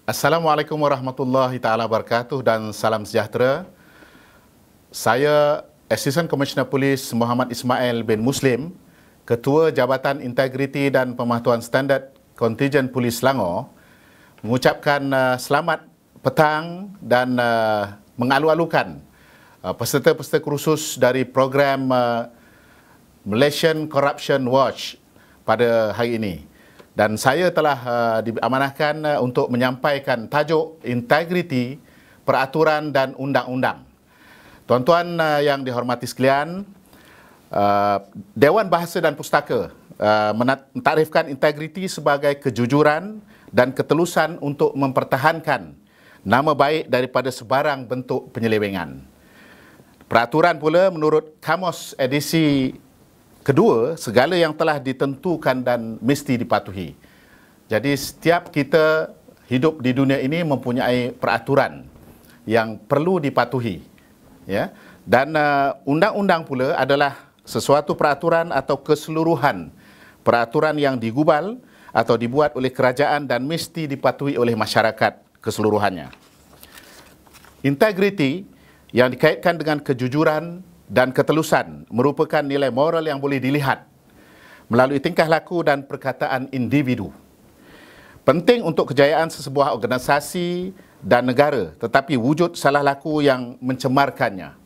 Assalamualaikum warahmatullahi taala wabarakatuh dan salam sejahtera. Saya Asisten Komisioner Polis Muhammad Ismail bin Muslim, Ketua Jabatan Integriti dan Pematuhan Standard Kontijen Polis Selangor, mengucapkan selamat petang dan mengalu-alukan peserta-peserta kursus dari program Malaysian Corruption Watch pada hari ini. Dan saya telah diamanahkan untuk menyampaikan tajuk Integriti, Peraturan dan Undang-Undang. Tuan-tuan yang dihormati sekalian, Dewan Bahasa dan Pustaka mentarifkan integriti sebagai kejujuran dan ketelusan untuk mempertahankan nama baik daripada sebarang bentuk penyelewengan. Peraturan pula menurut Kamus edisi kedua, segala yang telah ditentukan dan mesti dipatuhi. Jadi setiap kita hidup di dunia ini mempunyai peraturan yang perlu dipatuhi. Ya? Dan undang-undang pula adalah sesuatu peraturan atau keseluruhan peraturan yang digubal atau dibuat oleh kerajaan dan mesti dipatuhi oleh masyarakat keseluruhannya. Integriti yang dikaitkan dengan kejujuran dan ketelusan merupakan nilai moral yang boleh dilihat melalui tingkah laku dan perkataan individu. Penting untuk kejayaan sesebuah organisasi dan negara, tetapi wujud salah laku yang mencemarkannya.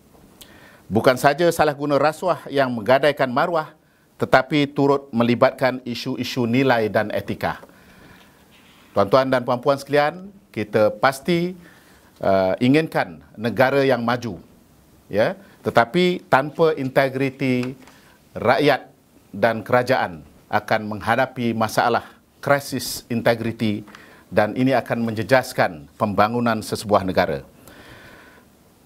Bukan saja salah guna rasuah yang menggadaikan maruah, tetapi turut melibatkan isu-isu nilai dan etika. Tuan-tuan dan puan-puan sekalian, kita pasti inginkan negara yang maju, ya. Tetapi tanpa integriti, rakyat dan kerajaan akan menghadapi masalah krisis integriti dan ini akan menjejaskan pembangunan sesebuah negara.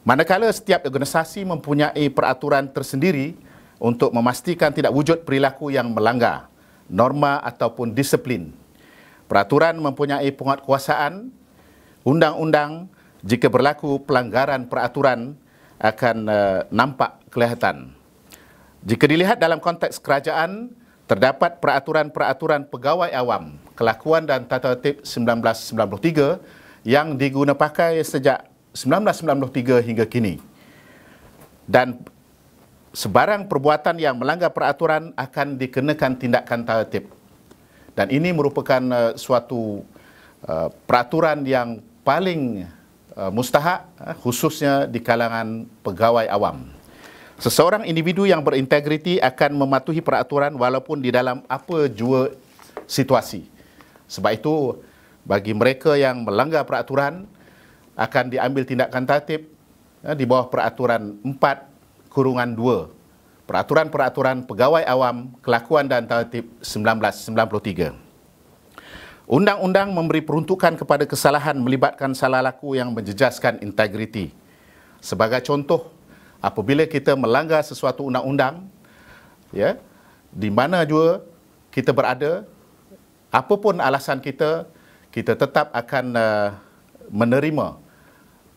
Manakala setiap organisasi mempunyai peraturan tersendiri untuk memastikan tidak wujud perilaku yang melanggar norma ataupun disiplin. Peraturan mempunyai penguatkuasaan, undang-undang jika berlaku pelanggaran peraturan akan nampak kelihatan. Jika dilihat dalam konteks kerajaan, terdapat peraturan-peraturan pegawai awam, kelakuan dan tata tertib 1993 yang diguna pakai sejak 1993 hingga kini. Dan sebarang perbuatan yang melanggar peraturan akan dikenakan tindakan tata tertib. Dan ini merupakan suatu peraturan yang paling mustahak, khususnya di kalangan pegawai awam. Seseorang individu yang berintegriti akan mematuhi peraturan walaupun di dalam apa jua situasi. Sebab itu, bagi mereka yang melanggar peraturan, akan diambil tindakan tertib di bawah peraturan 4/2, Peraturan-Peraturan Pegawai Awam, Kelakuan dan Tertib 1993. Undang-undang memberi peruntukan kepada kesalahan melibatkan salah laku yang menjejaskan integriti. Sebagai contoh, apabila kita melanggar sesuatu undang-undang, ya, di mana jua kita berada, apapun alasan kita, kita tetap akan menerima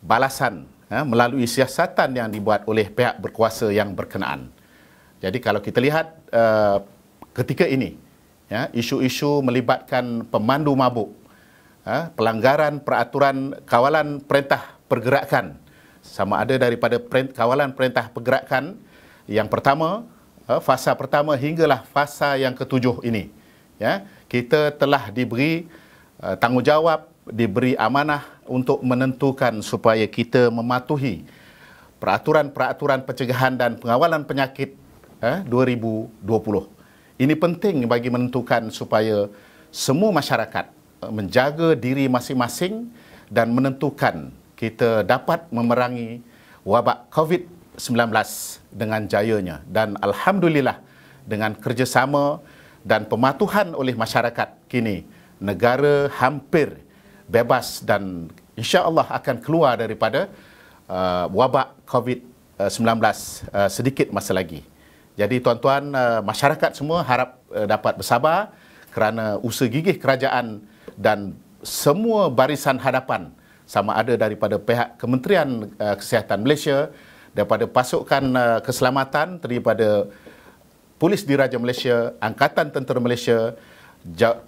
balasan melalui siasatan yang dibuat oleh pihak berkuasa yang berkenaan. Jadi kalau kita lihat ketika ini, ya, isu-isu melibatkan pemandu mabuk, pelanggaran peraturan kawalan perintah pergerakan, sama ada daripada kawalan perintah pergerakan yang pertama, fasa pertama hinggalah fasa yang ketujuh ini. Ya, kita telah diberi tanggungjawab, diberi amanah untuk menentukan supaya kita mematuhi peraturan-peraturan pencegahan dan pengawalan penyakit 2020. Ini penting bagi menentukan supaya semua masyarakat menjaga diri masing-masing dan menentukan kita dapat memerangi wabak COVID-19 dengan jayanya. Dan Alhamdulillah dengan kerjasama dan pematuhan oleh masyarakat kini, negara hampir bebas dan insya-Allah akan keluar daripada wabak COVID-19 sedikit masa lagi. Jadi tuan-tuan, masyarakat semua harap dapat bersabar kerana usaha gigih kerajaan dan semua barisan hadapan, sama ada daripada pihak Kementerian Kesihatan Malaysia, daripada pasukan keselamatan, daripada Polis Diraja Malaysia, Angkatan Tentera Malaysia,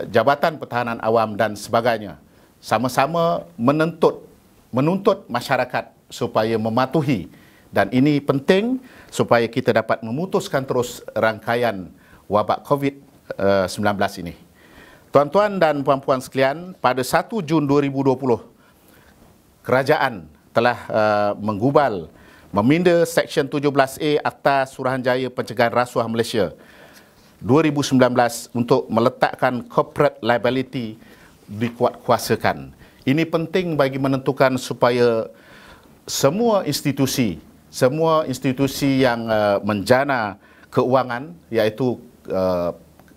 Jabatan Pertahanan Awam dan sebagainya. sama-sama menuntut masyarakat supaya mematuhi, dan ini penting supaya kita dapat memutuskan terus rangkaian wabak COVID-19 ini. Tuan-tuan dan puan-puan sekalian, pada 1 Jun 2020, kerajaan telah meminda Seksyen 17A Akta Suruhanjaya Pencegahan Rasuah Malaysia 2019 untuk meletakkan corporate liability dikuatkuasakan. Ini penting bagi menentukan supaya semua institusi yang menjana keuangan, iaitu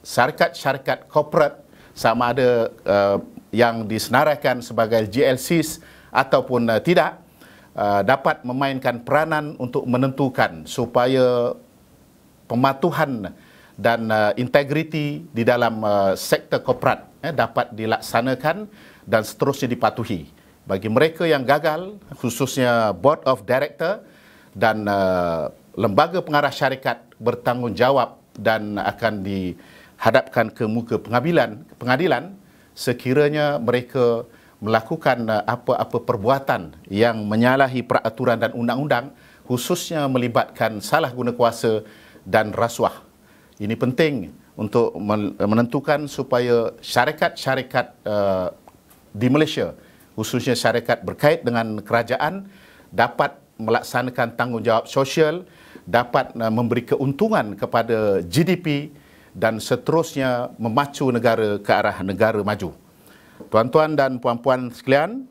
syarikat-syarikat corporate, sama ada yang disenaraikan sebagai GLCs ataupun tidak, dapat memainkan peranan untuk menentukan supaya pematuhan dan integriti di dalam sektor korporat dapat dilaksanakan dan seterusnya dipatuhi. Bagi mereka yang gagal, khususnya Board of Director dan lembaga pengarah syarikat bertanggungjawab dan akan dihadapkan ke muka pengadilan sekiranya mereka melakukan apa-apa perbuatan yang menyalahi peraturan dan undang-undang, khususnya melibatkan salah guna kuasa dan rasuah. Ini penting untuk menentukan supaya syarikat-syarikat di Malaysia, khususnya syarikat berkait dengan kerajaan, dapat melaksanakan tanggungjawab sosial, dapat memberi keuntungan kepada GDP dan seterusnya memacu negara ke arah negara maju. Tuan-tuan dan puan-puan sekalian,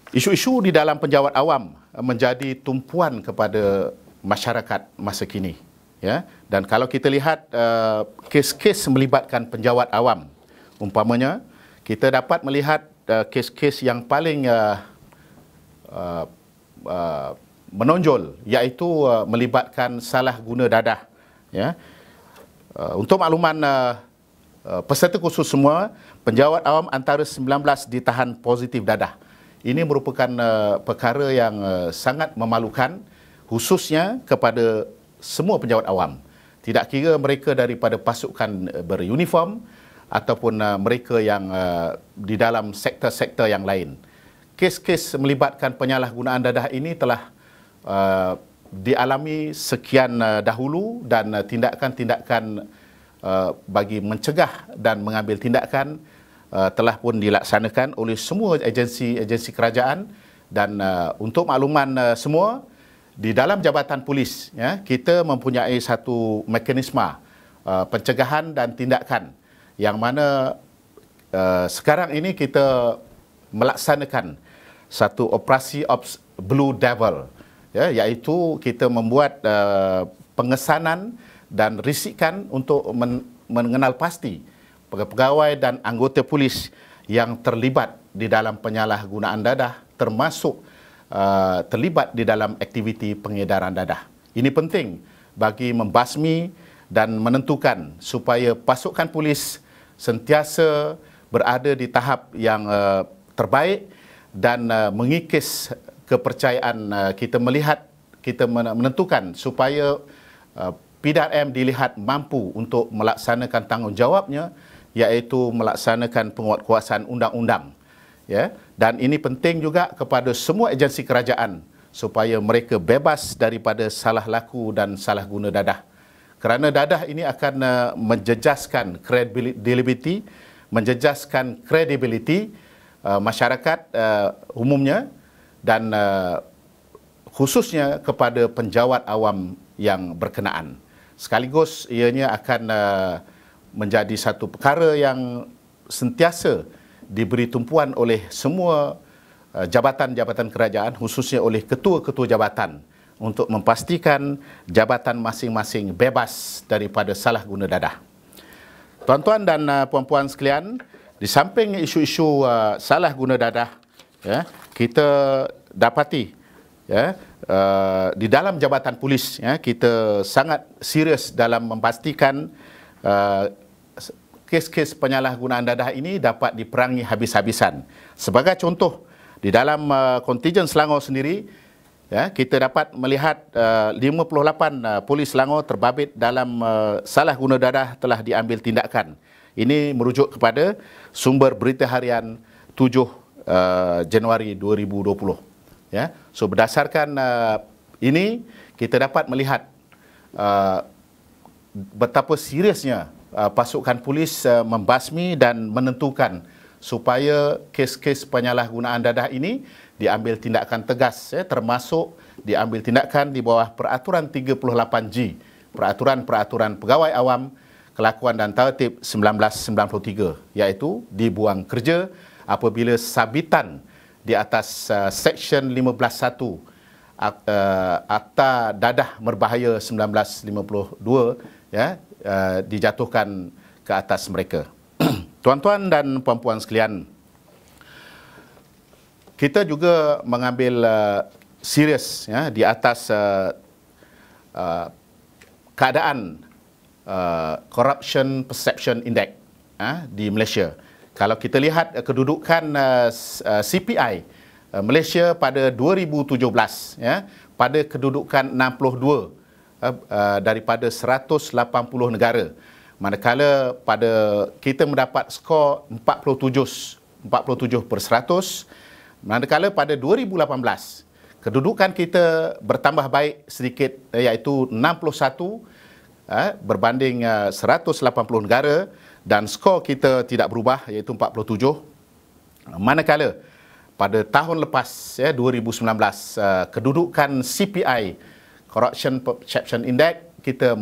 isu-isu di dalam penjawat awam menjadi tumpuan kepada masyarakat masa kini. Ya, dan kalau kita lihat kes-kes melibatkan penjawat awam, umpamanya kita dapat melihat kes-kes yang paling menonjol, iaitu melibatkan salah guna dadah. Ya, untuk makluman peserta khusus semua, penjawat awam antara 19 ditahan positif dadah. Ini merupakan perkara yang sangat memalukan, khususnya kepada semua penjawat awam. Tidak kira mereka daripada pasukan beruniform ataupun mereka yang di dalam sektor-sektor yang lain. Kes-kes melibatkan penyalahgunaan dadah ini telah dialami sekian dahulu, dan tindakan-tindakan bagi mencegah dan mengambil tindakan telah pun dilaksanakan oleh semua agensi kerajaan. Dan untuk makluman semua, di dalam Jabatan Polis, ya, kita mempunyai satu mekanisme pencegahan dan tindakan yang mana sekarang ini kita melaksanakan satu operasi Blue Devil, ya, iaitu kita membuat pengesanan dan risikan untuk mengenal pasti pegawai dan anggota polis yang terlibat di dalam penyalahgunaan dadah, termasuk terlibat di dalam aktiviti pengedaran dadah. Ini penting bagi membasmi dan menentukan supaya pasukan polis sentiasa berada di tahap yang terbaik dan mengikis kepercayaan kita menentukan supaya PDRM dilihat mampu untuk melaksanakan tanggungjawabnya, iaitu melaksanakan penguatkuasaan undang-undang. Ya, dan ini penting juga kepada semua agensi kerajaan supaya mereka bebas daripada salah laku dan salah guna dadah. Kerana dadah ini akan menjejaskan credibility, masyarakat umumnya, dan khususnya kepada penjawat awam yang berkenaan. Sekaligus ianya akan menjadi satu perkara yang sentiasa diberi tumpuan oleh semua jabatan-jabatan kerajaan, khususnya oleh ketua-ketua jabatan, untuk memastikan jabatan masing-masing bebas daripada salah guna dadah. Tuan-tuan dan puan-puan sekalian, di samping isu-isu salah guna dadah, ya, kita dapati, ya, di dalam Jabatan Polis, ya, kita sangat serius dalam memastikan kes-kes penyalahgunaan dadah ini dapat diperangi habis-habisan. Sebagai contoh, di dalam kontingen Selangor sendiri, ya, kita dapat melihat 58 polis Selangor terbabit dalam salah guna dadah telah diambil tindakan. Ini merujuk kepada sumber berita harian Januari 2020. Ya, so berdasarkan ini kita dapat melihat betapa seriusnya pasukan polis membasmi dan menentukan supaya kes-kes penyalahgunaan dadah ini diambil tindakan tegas, termasuk diambil tindakan di bawah Peraturan 38G, Peraturan Pegawai Awam Kelakuan dan Tertib 1993, iaitu dibuang kerja apabila sabitan di atas Seksyen 15.1 Akta Dadah Berbahaya 1952 ya, dijatuhkan ke atas mereka. Tuan-tuan dan puan-puan sekalian, kita juga mengambil serius ya, di atas keadaan Corruption Perception Index di Malaysia. Kalau kita lihat kedudukan CPI Malaysia pada 2017 ya, pada kedudukan 62 daripada 180 negara, manakala pada kita mendapat skor 47 per 100, manakala pada 2018 kedudukan kita bertambah baik sedikit, iaitu 61 berbanding 180 negara, dan skor kita tidak berubah, iaitu 47. Manakala pada tahun lepas, 2019, kedudukan CPI Corruption Perception Index kita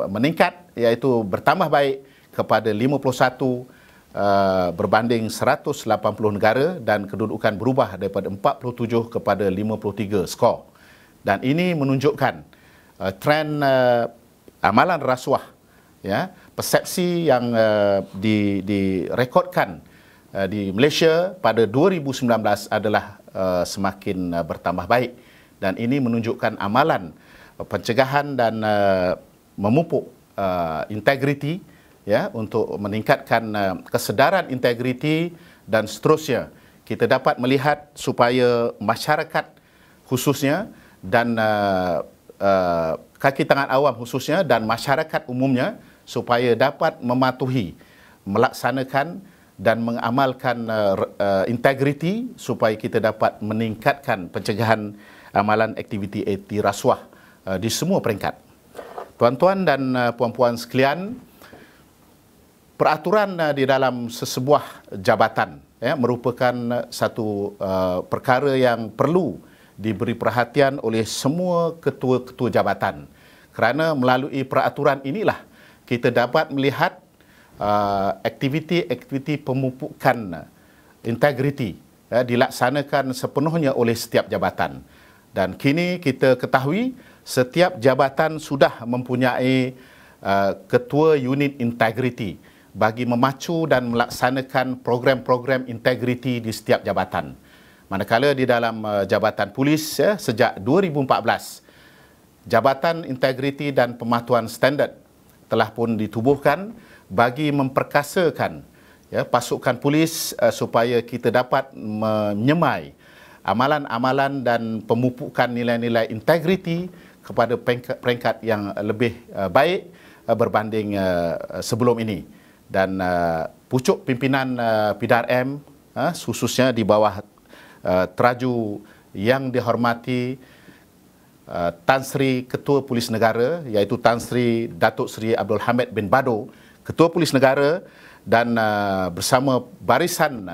meningkat, iaitu bertambah baik kepada 51 berbanding 180 negara, dan kedudukan berubah daripada 47 kepada 53 skor. Dan ini menunjukkan trend amalan rasuah, ya, persepsi yang direkodkan di Malaysia pada 2019 adalah semakin bertambah baik, dan ini menunjukkan amalan pencegahan dan memupuk integriti, ya, untuk meningkatkan kesedaran integriti, dan seterusnya kita dapat melihat supaya masyarakat khususnya dan kaki tangan awam khususnya dan masyarakat umumnya supaya dapat mematuhi, melaksanakan dan mengamalkan integriti, supaya kita dapat meningkatkan pencegahan amalan aktiviti rasuah di semua peringkat. Tuan-tuan dan puan-puan sekalian, peraturan di dalam sesebuah jabatan merupakan satu perkara yang perlu diberi perhatian oleh semua ketua-ketua jabatan, kerana melalui peraturan inilah kita dapat melihat aktiviti-aktiviti pemupukan integriti dilaksanakan sepenuhnya oleh setiap jabatan. Dan kini kita ketahui setiap jabatan sudah mempunyai ketua unit integriti bagi memacu dan melaksanakan program-program integriti di setiap jabatan. Manakala di dalam Jabatan Polis sejak 2014, Jabatan Integriti dan Pematuhan Standard telah pun ditubuhkan bagi memperkasakan pasukan polis supaya kita dapat menyemai amalan-amalan dan pemupukan nilai-nilai integriti kepada peringkat yang lebih baik berbanding sebelum ini. Dan pucuk pimpinan PDRM khususnya di bawah teraju yang dihormati Tan Sri Ketua Polis Negara, iaitu Tan Sri Datuk Seri Abdul Hamid bin Bado, Ketua Polis Negara, dan bersama barisan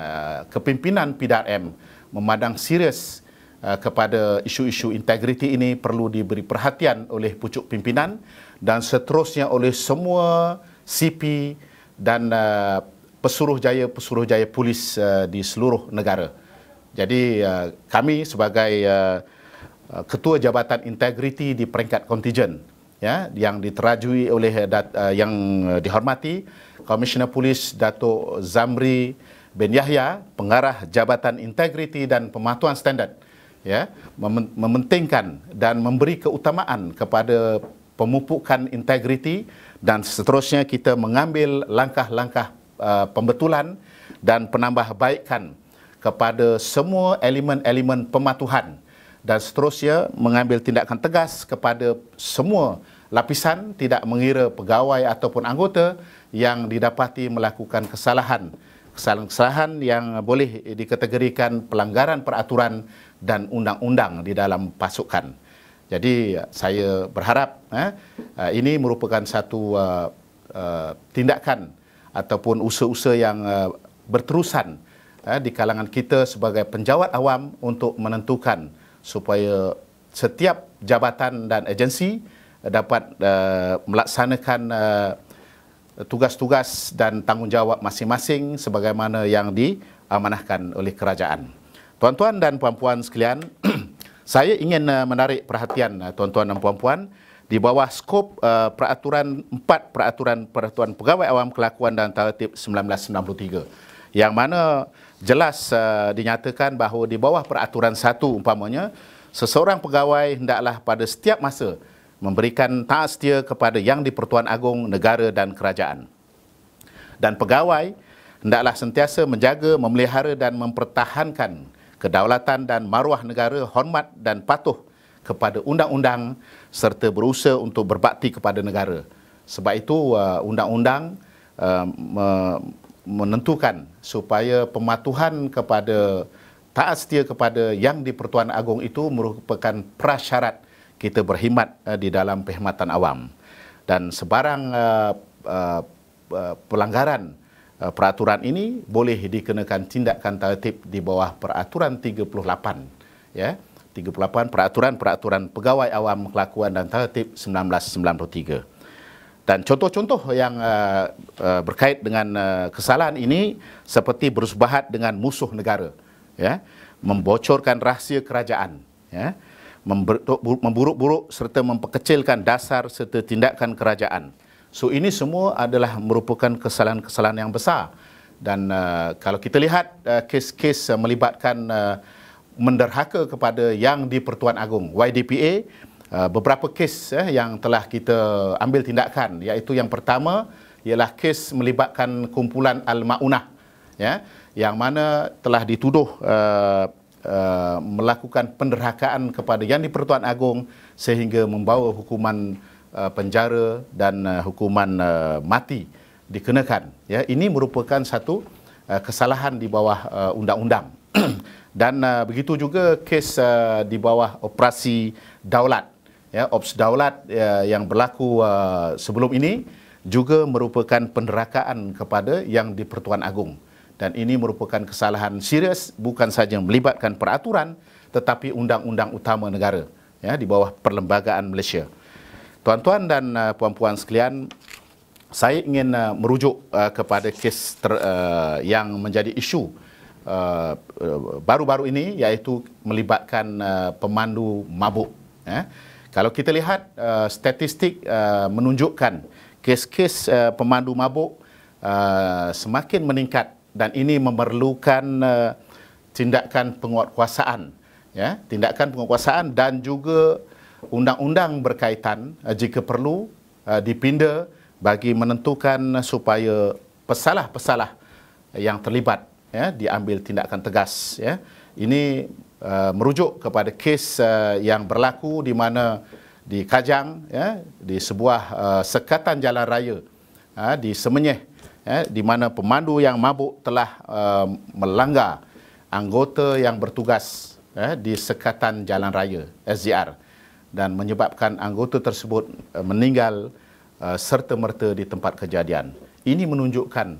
kepimpinan PDRM memandang serius kepada isu-isu integriti ini perlu diberi perhatian oleh pucuk pimpinan dan seterusnya oleh semua CP dan pesuruhjaya polis di seluruh negara. Jadi kami sebagai Ketua Jabatan Integriti di peringkat kontijen, yang diterajui oleh yang dihormati Komisioner Polis Datuk Zamri bin Yahya, Pengarah Jabatan Integriti dan Pematuhan Standard, mementingkan dan memberi keutamaan kepada pemupukan integriti, dan seterusnya kita mengambil langkah-langkah pembetulan dan penambahbaikan kepada semua elemen-elemen pematuhan, dan seterusnya mengambil tindakan tegas kepada semua lapisan, tidak mengira pegawai ataupun anggota yang didapati melakukan kesalahan kesalahan-kesalahan yang boleh dikategorikan pelanggaran peraturan dan undang-undang di dalam pasukan. Jadi saya berharap ini merupakan satu tindakan ataupun usaha-usaha yang berterusan di kalangan kita sebagai penjawat awam untuk menentukan supaya setiap jabatan dan agensi dapat melaksanakan tugas-tugas dan tanggungjawab masing-masing sebagaimana yang diamanahkan oleh kerajaan. Tuan-tuan dan puan-puan sekalian, saya ingin menarik perhatian tuan-tuan dan puan-puan di bawah skop peraturan 4 peraturan pegawai awam kelakuan dan tertib 1993 yang mana jelas dinyatakan bahawa di bawah peraturan 1 umpamanya seseorang pegawai hendaklah pada setiap masa memberikan taat setia kepada Yang di-Pertuan Agong negara dan kerajaan. Dan pegawai hendaklah sentiasa menjaga, memelihara dan mempertahankan kedaulatan dan maruah negara, hormat dan patuh kepada undang-undang serta berusaha untuk berbakti kepada negara. Sebab itu undang-undang menentukan supaya pematuhan kepada taat setia kepada Yang di-Pertuan Agong itu merupakan prasyarat kita berkhidmat di dalam perkhidmatan awam. Dan sebarang pelanggaran peraturan ini boleh dikenakan tindakan tertib di bawah peraturan 38 ya, 38 peraturan pegawai awam kelakuan dan tertib 1993. Dan contoh-contoh yang berkait dengan kesalahan ini seperti bersubahat dengan musuh negara, ya, membocorkan rahsia kerajaan, ya, memburuk-buruk serta memperkecilkan dasar serta tindakan kerajaan. So ini semua adalah merupakan kesalahan-kesalahan yang besar. Dan kalau kita lihat kes-kes melibatkan menderhaka kepada Yang di-Pertuan Agong YDPA, beberapa kes yang telah kita ambil tindakan, iaitu yang pertama ialah kes melibatkan kumpulan Al-Maunah, ya, yang mana telah dituduh melakukan penderhakaan kepada Yang di-Pertuan Agong sehingga membawa hukuman penjara dan hukuman mati dikenakan. Ya, ini merupakan satu kesalahan di bawah undang-undang. Dan begitu juga kes di bawah operasi daulat, ya, Ops Daulat yang berlaku sebelum ini juga merupakan penderhakaan kepada Yang di-Pertuan Agong. Dan ini merupakan kesalahan serius, bukan saja melibatkan peraturan tetapi undang-undang utama negara, ya, di bawah Perlembagaan Malaysia. Tuan-tuan dan puan-puan sekalian, saya ingin merujuk kepada kes yang menjadi isu baru-baru ini, iaitu melibatkan pemandu mabuk. Ya. Kalau kita lihat statistik menunjukkan kes-kes pemandu mabuk semakin meningkat, dan ini memerlukan tindakan penguatkuasaan, ya, tindakan penguatkuasaan dan juga undang-undang berkaitan jika perlu dipinda bagi menentukan supaya pesalah-pesalah yang terlibat, ya, diambil tindakan tegas. Ya. Ini merujuk kepada kes yang berlaku di mana di Kajang, ya, di sebuah sekatan jalan raya di Semenyih, ya, di mana pemandu yang mabuk telah melanggar anggota yang bertugas, ya, di sekatan jalan raya SJR dan menyebabkan anggota tersebut meninggal serta-merta di tempat kejadian. Ini menunjukkan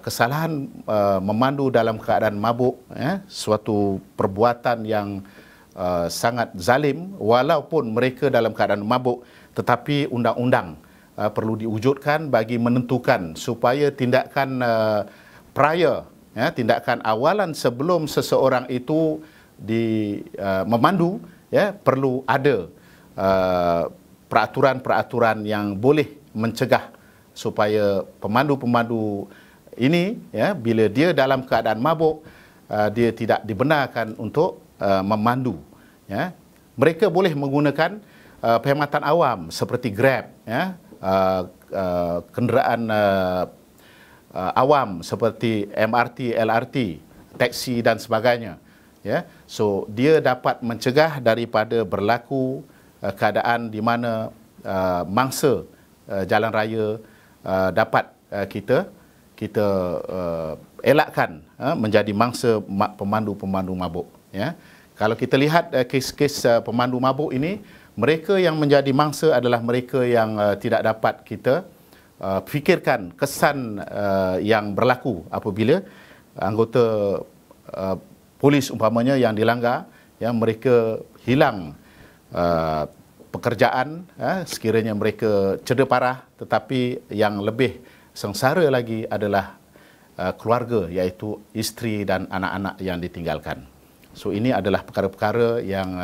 kesalahan memandu dalam keadaan mabuk, ya, suatu perbuatan yang sangat zalim walaupun mereka dalam keadaan mabuk, tetapi undang-undang perlu diwujudkan bagi menentukan supaya tindakan prior, ya, tindakan awalan sebelum seseorang itu memandu, ya, perlu ada peraturan-peraturan yang boleh mencegah supaya pemandu-pemandu ini, ya, bila dia dalam keadaan mabuk, dia tidak dibenarkan untuk memandu. Ya. Mereka boleh menggunakan perkhidmatan awam seperti Grab, ya, kenderaan awam seperti MRT, LRT, taksi dan sebagainya. Ya. So dia dapat mencegah daripada berlaku keadaan di mana mangsa jalan raya dapat kita kita elakkan menjadi mangsa pemandu-pemandu mabuk. Ya. Kalau kita lihat kes-kes pemandu mabuk ini, mereka yang menjadi mangsa adalah mereka yang tidak dapat kita fikirkan kesan yang berlaku apabila anggota polis umpamanya yang dilanggar, ya, mereka hilang pekerjaan, sekiranya mereka cedera parah, tetapi yang lebih sengsara lagi adalah keluarga, iaitu isteri dan anak-anak yang ditinggalkan. So ini adalah perkara-perkara yang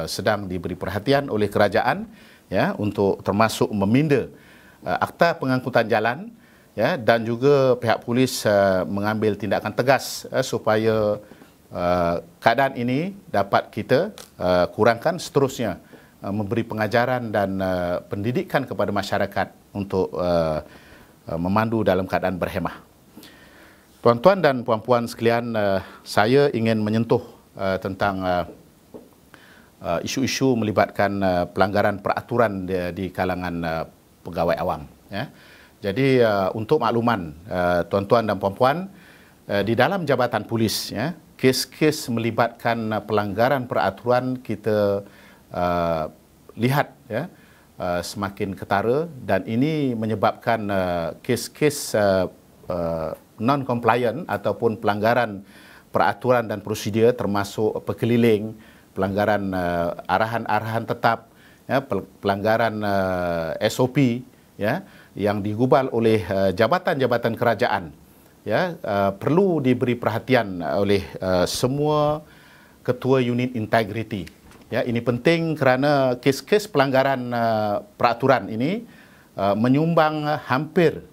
sedang diberi perhatian oleh kerajaan, ya, untuk termasuk meminda akta pengangkutan jalan, ya, dan juga pihak polis mengambil tindakan tegas supaya keadaan ini dapat kita kurangkan, seterusnya memberi pengajaran dan pendidikan kepada masyarakat untuk memandu dalam keadaan berhemah. Tuan-tuan dan puan-puan sekalian, saya ingin menyentuh tentang isu-isu melibatkan pelanggaran peraturan di kalangan pegawai awam. Ya. Jadi untuk makluman tuan-tuan dan puan-puan, di dalam jabatan polis, ya, kes-kes melibatkan pelanggaran peraturan kita lihat, ya, semakin ketara, dan ini menyebabkan kes-kes non-compliant ataupun pelanggaran peraturan dan prosedur, termasuk pekeliling, pelanggaran arahan-arahan tetap, ya, pelanggaran SOP, ya, yang digubal oleh jabatan-jabatan kerajaan, ya, perlu diberi perhatian oleh semua ketua unit integriti. Ya, ini penting kerana kes-kes pelanggaran peraturan ini menyumbang hampir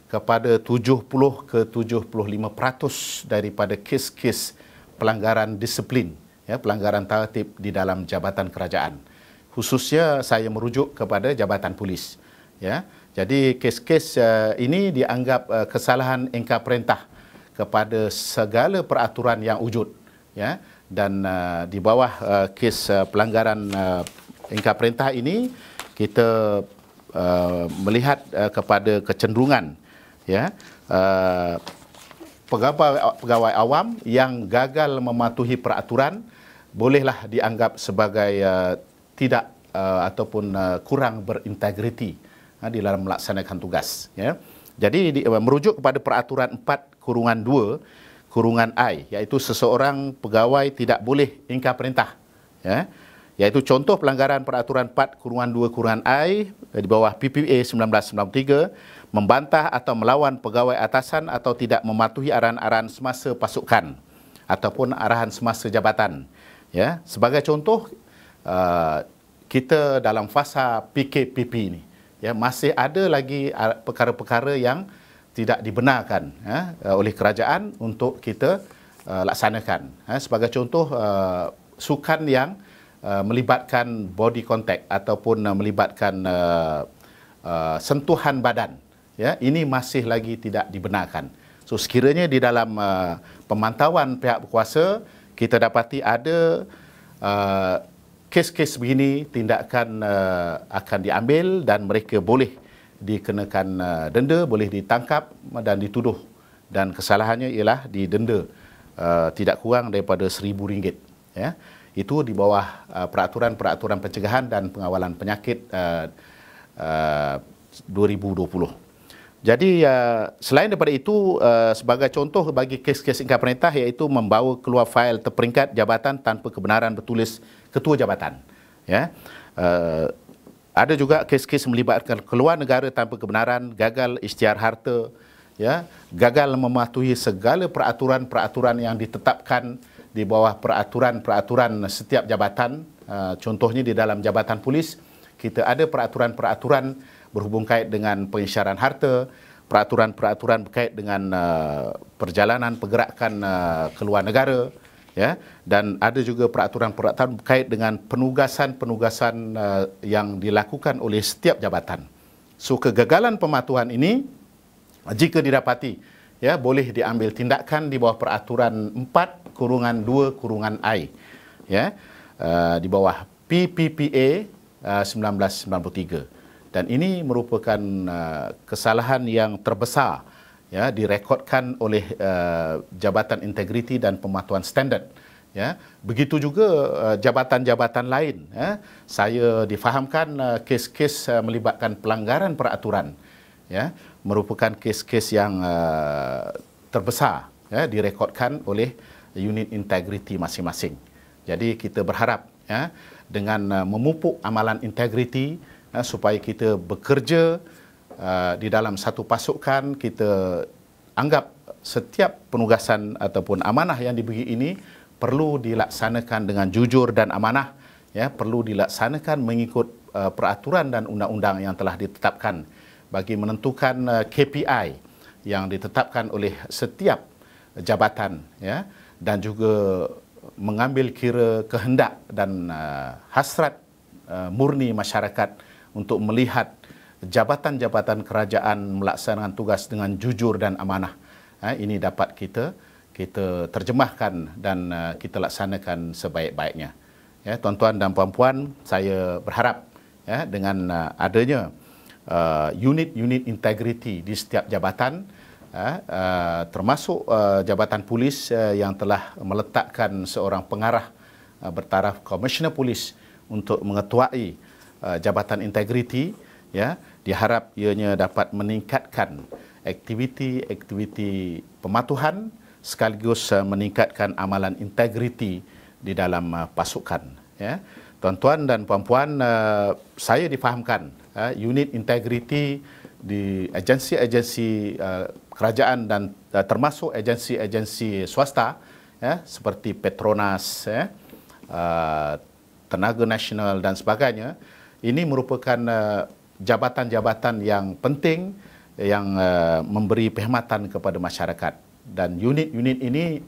kepada 70 ke 75% daripada kes-kes pelanggaran disiplin, ya, pelanggaran tertib di dalam jabatan kerajaan. Khususnya saya merujuk kepada jabatan polis. Ya. Jadi kes-kes ini dianggap kesalahan engkar perintah kepada segala peraturan yang wujud. Ya. Dan di bawah kes pelanggaran engkar perintah ini, kita melihat kepada kecenderungan, ya, pegawai awam yang gagal mematuhi peraturan bolehlah dianggap sebagai tidak ataupun kurang berintegriti di dalam melaksanakan tugas. Ya. Jadi merujuk kepada peraturan 4/2/I, iaitu seseorang pegawai tidak boleh ingkar perintah. Ya. Iaitu contoh pelanggaran peraturan 4/2/I di bawah PPA 1993, membantah atau melawan pegawai atasan atau tidak mematuhi arahan-arahan semasa pasukan ataupun arahan semasa jabatan. Ya, sebagai contoh, kita dalam fasa PKPP ini, ya, masih ada lagi perkara-perkara yang tidak dibenarkan, ya, oleh kerajaan untuk kita laksanakan. Sebagai contoh, sukan yang melibatkan body contact ataupun melibatkan sentuhan badan, ya, ini masih lagi tidak dibenarkan. So sekiranya di dalam pemantauan pihak berkuasa kita dapati ada kes-kes begini, tindakan akan diambil dan mereka boleh dikenakan denda, boleh ditangkap dan dituduh, dan kesalahannya ialah didenda tidak kurang daripada RM1,000. Ya. Itu di bawah peraturan-peraturan pencegahan dan pengawalan penyakit 2020. Jadi selain daripada itu, sebagai contoh bagi kes-kes ingkar perintah, iaitu membawa keluar fail terperingkat jabatan tanpa kebenaran bertulis ketua jabatan. Ya. Ada juga kes-kes melibatkan keluar negara tanpa kebenaran, gagal isytihar harta, ya, gagal mematuhi segala peraturan-peraturan yang ditetapkan di bawah peraturan-peraturan setiap jabatan. Contohnya di dalam jabatan polis, kita ada peraturan-peraturan berhubung kait dengan pengisyaran harta, peraturan-peraturan berkait dengan perjalanan pergerakan keluar negara, ya, dan ada juga peraturan-peraturan berkait dengan penugasan-penugasan yang dilakukan oleh setiap jabatan. So kegagalan pematuhan ini jika didapati, ya, boleh diambil tindakan di bawah peraturan 4/2/I, ya, di bawah PPPA 1993. Dan ini merupakan kesalahan yang terbesar ya, direkodkan oleh Jabatan Integriti dan Pematuhan Standard. Ya, begitu juga jabatan-jabatan lain. Ya. Saya difahamkan kes-kes melibatkan pelanggaran peraturan, ya, merupakan kes-kes yang terbesar, ya, direkodkan oleh unit integriti masing-masing. Jadi kita berharap, ya, dengan memupuk amalan integriti, supaya kita bekerja di dalam satu pasukan, kita anggap setiap penugasan ataupun amanah yang diberi ini perlu dilaksanakan dengan jujur dan amanah, ya, perlu dilaksanakan mengikut peraturan dan undang-undang yang telah ditetapkan bagi menentukan KPI yang ditetapkan oleh setiap jabatan, ya, dan juga mengambil kira kehendak dan hasrat murni masyarakat untuk melihat jabatan-jabatan kerajaan melaksanakan tugas dengan jujur dan amanah. Ini dapat kita terjemahkan dan kita laksanakan sebaik-baiknya. Ya, tuan-tuan dan puan-puan, saya berharap, ya, dengan adanya unit-unit integriti di setiap jabatan, termasuk Jabatan Polis yang telah meletakkan seorang pengarah bertaraf Komisioner Polis untuk mengetuai Jabatan Integriti, ya, diharap ianya dapat meningkatkan aktiviti-aktiviti pematuhan sekaligus meningkatkan amalan integriti di dalam pasukan. Ya. Tuan-tuan dan puan-puan, saya difahamkan unit integriti di agensi-agensi kerajaan dan termasuk agensi-agensi swasta, ya, seperti Petronas, ya, Tenaga Nasional dan sebagainya, ini merupakan jabatan-jabatan yang penting yang memberi perkhidmatan kepada masyarakat, dan unit-unit ini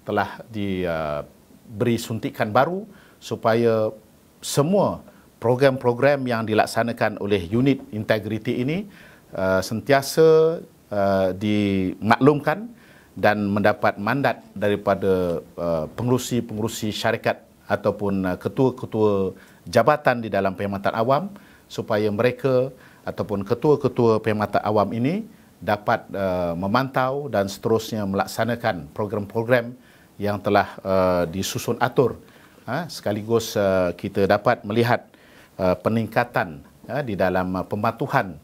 telah diberi suntikan baru supaya semua program-program yang dilaksanakan oleh unit integriti ini sentiasa dimaklumkan dan mendapat mandat daripada pengerusi-pengerusi syarikat ataupun ketua-ketua jabatan di dalam perkhidmatan awam, supaya mereka ataupun ketua-ketua perkhidmatan awam ini dapat memantau dan seterusnya melaksanakan program-program yang telah disusun atur. Sekaligus kita dapat melihat peningkatan di dalam pematuhan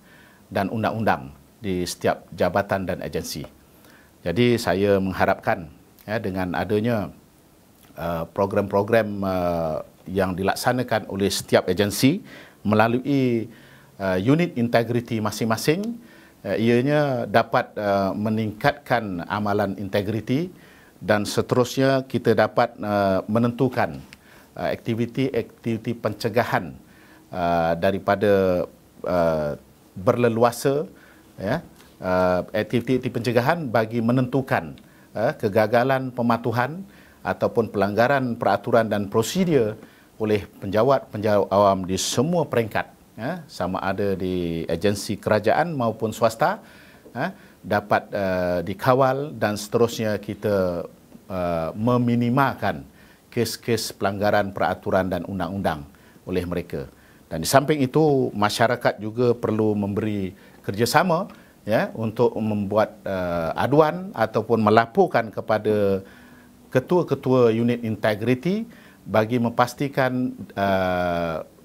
dan undang-undang di setiap jabatan dan agensi. Jadi saya mengharapkan, ya, dengan adanya program-program yang dilaksanakan oleh setiap agensi melalui unit integriti masing-masing, ianya dapat meningkatkan amalan integriti dan seterusnya kita dapat menentukan aktiviti-aktiviti pencegahan daripada berleluasa, ya, aktiviti pencegahan bagi menentukan kegagalan pematuhan ataupun pelanggaran peraturan dan prosedur oleh penjawat-penjawat awam di semua peringkat, ya, sama ada di agensi kerajaan maupun swasta, dapat dikawal dan seterusnya kita meminimalkan kes-kes pelanggaran peraturan dan undang-undang oleh mereka. Dan di samping itu, masyarakat juga perlu memberi kerjasama, ya, untuk membuat aduan ataupun melaporkan kepada ketua-ketua unit integriti bagi memastikan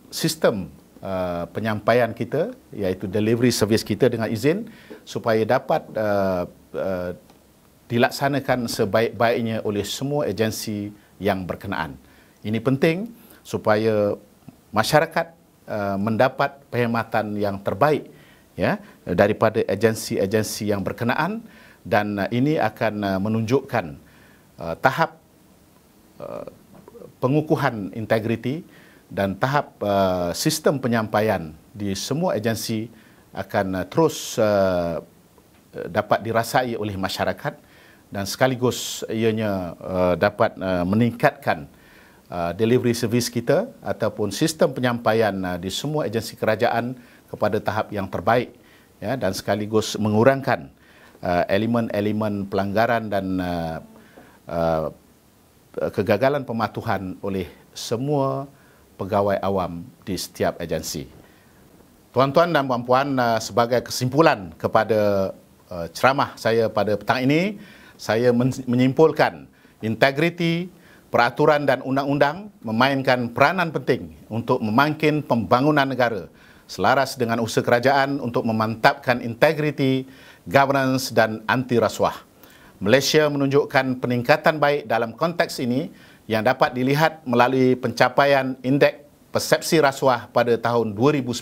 sistem penyampaian kita, iaitu delivery service kita dengan izin, supaya dapat dilaksanakan sebaik-baiknya oleh semua agensi yang berkenaan. Ini penting supaya masyarakat mendapat perkhidmatan yang terbaik, ya, daripada agensi-agensi yang berkenaan, dan ini akan menunjukkan tahap pengukuhan integriti dan tahap sistem penyampaian di semua agensi akan terus dapat dirasai oleh masyarakat, dan sekaligus ianya dapat meningkatkan delivery service kita ataupun sistem penyampaian di semua agensi kerajaan kepada tahap yang terbaik, ya, dan sekaligus mengurangkan elemen-elemen pelanggaran dan kegagalan pematuhan oleh semua pegawai awam di setiap agensi. Tuan-tuan dan puan-puan, sebagai kesimpulan kepada ceramah saya pada petang ini, saya menyimpulkan integriti, peraturan dan undang-undang memainkan peranan penting untuk memangkin pembangunan negara selaras dengan usaha kerajaan untuk memantapkan integriti, governance dan anti rasuah. Malaysia menunjukkan peningkatan baik dalam konteks ini yang dapat dilihat melalui pencapaian indeks persepsi rasuah pada tahun 2019.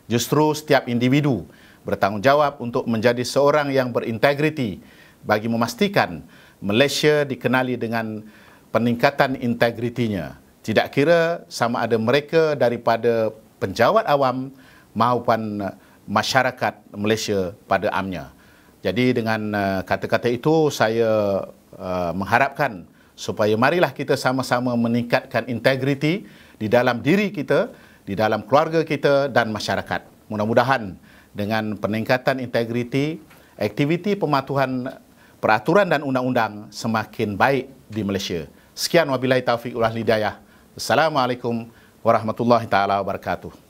Justru setiap individu bertanggungjawab untuk menjadi seorang yang berintegriti bagi memastikan Malaysia dikenali dengan peningkatan integritinya. Tidak kira sama ada mereka daripada penjawat awam maupun masyarakat Malaysia pada amnya. Jadi dengan kata-kata itu saya mengharapkan supaya marilah kita sama-sama meningkatkan integriti di dalam diri kita, di dalam keluarga kita dan masyarakat. Mudah-mudahan dengan peningkatan integriti, aktiviti pematuhan peraturan dan undang-undang semakin baik di Malaysia. Sekian wabillahi taufiq wal hidayah. Assalamualaikum warahmatullahi taala wabarakatuh.